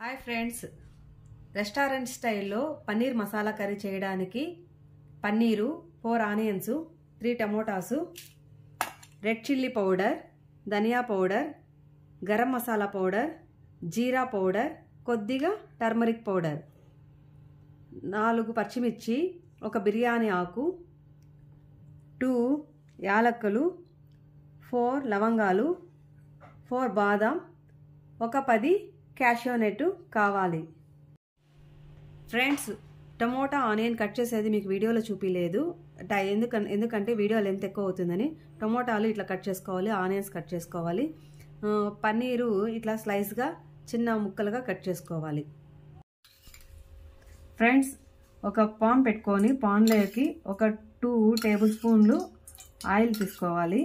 Hi friends, restaurant స్టైల్లో paneer masala curry చేయడానికి paneer, 4 onions, 3 tomatoes, red chilli powder, ధనియా powder, garam masala powder, జీరా powder, కొద్దిగా turmeric powder, 4 పచ్చిమిర్చి, 1 బిర్యానీ ఆకు, 2 యాలక్కలు, 4 లవంగాలు, 4 బాదాం, 10 క్యాషియో నట్ కావాలి. ఫ్రెండ్స్, టమోటా ఆనియన్ కట్ చేసేది మీకు వీడియోలో చూపించలేదు, ఎందుకంటే వీడియో లెంత్ ఎక్కువ అవుతుందని. టమోటాలు ఇట్లా కట్ చేసుకోవాలి, ఆనియన్స్ కట్ చేసుకోవాలి, పన్నీరు ఇట్లా స్లైస్గా చిన్న ముక్కలుగా కట్ చేసుకోవాలి. ఫ్రెండ్స్, ఒక పాన్ పెట్టుకొని పాన్లోకి 2 టేబుల్ స్పూన్లు ఆయిల్ తీసుకోవాలి.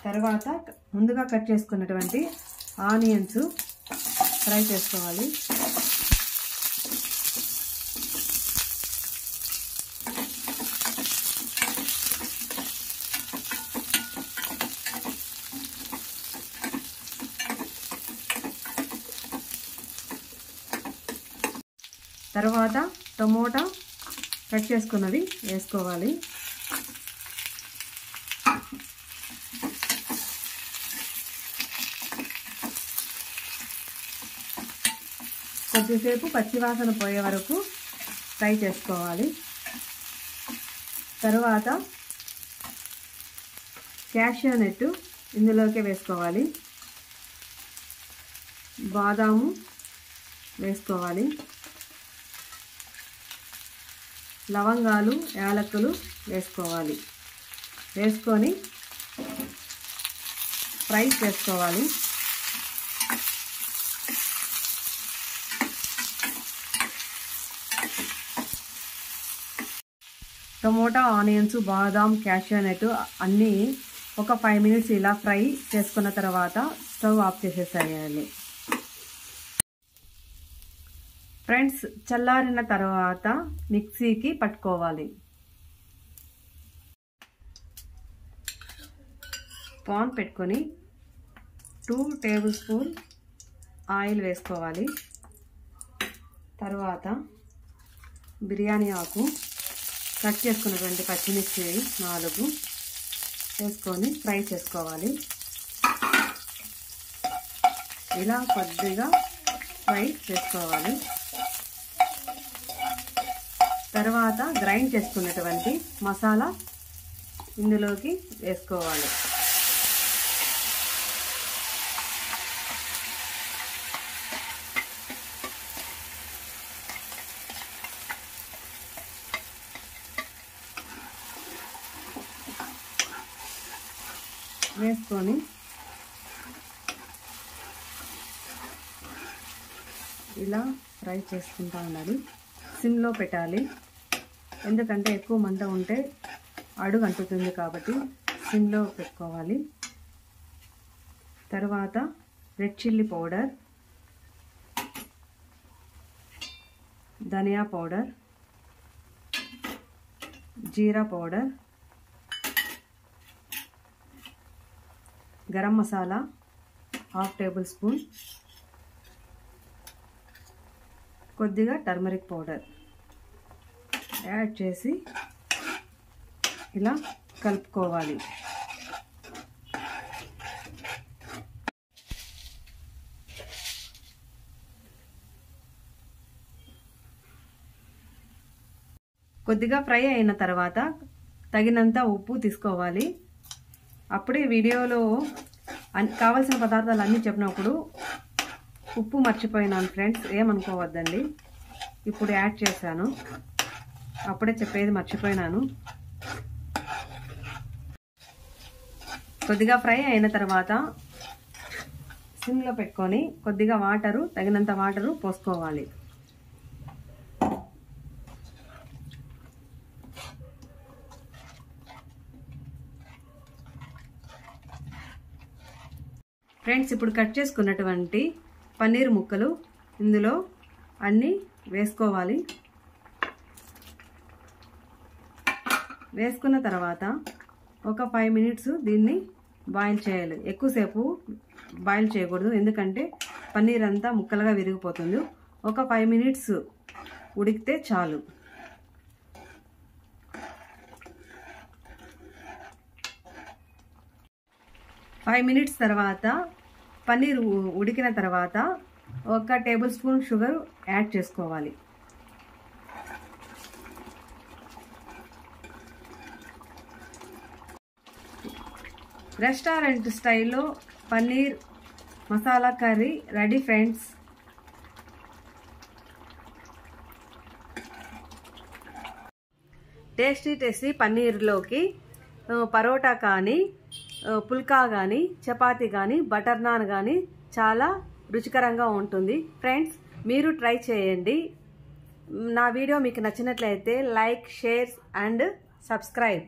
తర్వాత ముందుగా కట్ చేసుకున్నటువంటి ఆనియన్స్ ఫ్రై చేసుకోవాలి. తర్వాత టమోటా కట్ చేసుకున్నది వేసుకోవాలి. కొద్దిసేపు పచ్చివాసన పోయే వరకు ఫ్రై చేసుకోవాలి. తర్వాత క్యాషియో నట్ ఇందులోకి వేసుకోవాలి, బాదాము వేసుకోవాలి, లవంగాలు, యాలకులు వేసుకోవాలి. వేసుకొని ఫ్రై చేసుకోవాలి. టమోటా, ఆనియన్స్, బాదాం, క్యాషియో నట్ అన్నీ ఒక 5 మినిట్స్ ఇలా ఫ్రై చేసుకున్న తర్వాత స్టవ్ ఆఫ్ చేసేసేయాలి. ఫ్రెండ్స్, చల్లారిన తర్వాత మిక్సీకి పట్టుకోవాలి. పాన్ పెట్టుకొని 2 టేబుల్ స్పూన్ ఆయిల్ వేసుకోవాలి. తర్వాత బిర్యానీ ఆకు, కట్ చేసుకున్నటువంటి పచ్చిమిర్చి 4 వేసుకొని ఫ్రై చేసుకోవాలి. ఇలా కొద్దిగా ఫ్రై చేసుకోవాలి. తర్వాత గ్రైండ్ చేసుకున్నటువంటి మసాలా ఇందులోకి వేసుకోవాలి. వేసుకొని ఇలా ఫ్రై చేసుకుంటూ ఉండాలి. సిమ్లో పెట్టాలి, ఎందుకంటే ఎక్కువ మంట ఉంటే అడుగు అంటుతుంది కాబట్టి సిమ్లో పెట్టుకోవాలి. తర్వాత రెడ్ చిల్లీ పౌడర్, ధనియా పౌడర్, జీరా powder, garam masala 1/2 table spoon, కొద్దిగా టర్మరిక్ పౌడర్ యాడ్ చేసి ఇలా కలుపుకోవాలి. కొద్దిగా ఫ్రై అయిన తర్వాత తగినంత ఉప్పు తీసుకోవాలి. అప్పుడే వీడియోలో కావలసిన పదార్థాలు అన్నీ చెప్పినప్పుడు ఉప్పు మర్చిపోయినాను ఫ్రెండ్స్, ఏమనుకోవద్దండి. ఇప్పుడు యాడ్ చేశాను, అప్పుడే చెప్పేది మర్చిపోయినాను. కొద్దిగా ఫ్రై అయిన తర్వాత సిమ్లో పెట్టుకొని కొద్దిగా తగినంత వాటరు పోసుకోవాలి. ఫ్రెండ్స్, ఇప్పుడు కట్ చేసుకున్నటువంటి పన్నీర్ ముక్కలు ఇందులో అన్నీ వేసుకోవాలి. వేసుకున్న తర్వాత ఒక 5 మినిట్స్ దీన్ని బాయిల్ చేయాలి. ఎక్కువసేపు బాయిల్ చేయకూడదు, ఎందుకంటే పన్నీర్ అంతా ముక్కలుగా విరిగిపోతుంది. ఒక 5 మినిట్స్ ఉడికితే చాలు. ఫైవ్ మినిట్స్ తర్వాత పన్నీర్ ఉడికిన తర్వాత 1 టేబుల్ స్పూన్ షుగర్ యాడ్ చేసుకోవాలి. రెస్టారెంట్ స్టైల్లో paneer masala curry ready friends. Tasty పన్నీర్లోకి parotta కానీ, పుల్కా కానీ, చపాతీ కానీ, బటర్ నాన్ కానీ చాలా రుచికరంగా ఉంటుంది ఫ్రెండ్స్. మీరు ట్రై చేయండి. నా వీడియో మీకు నచ్చినట్లయితే లైక్, షేర్ అండ్ సబ్స్క్రైబ్.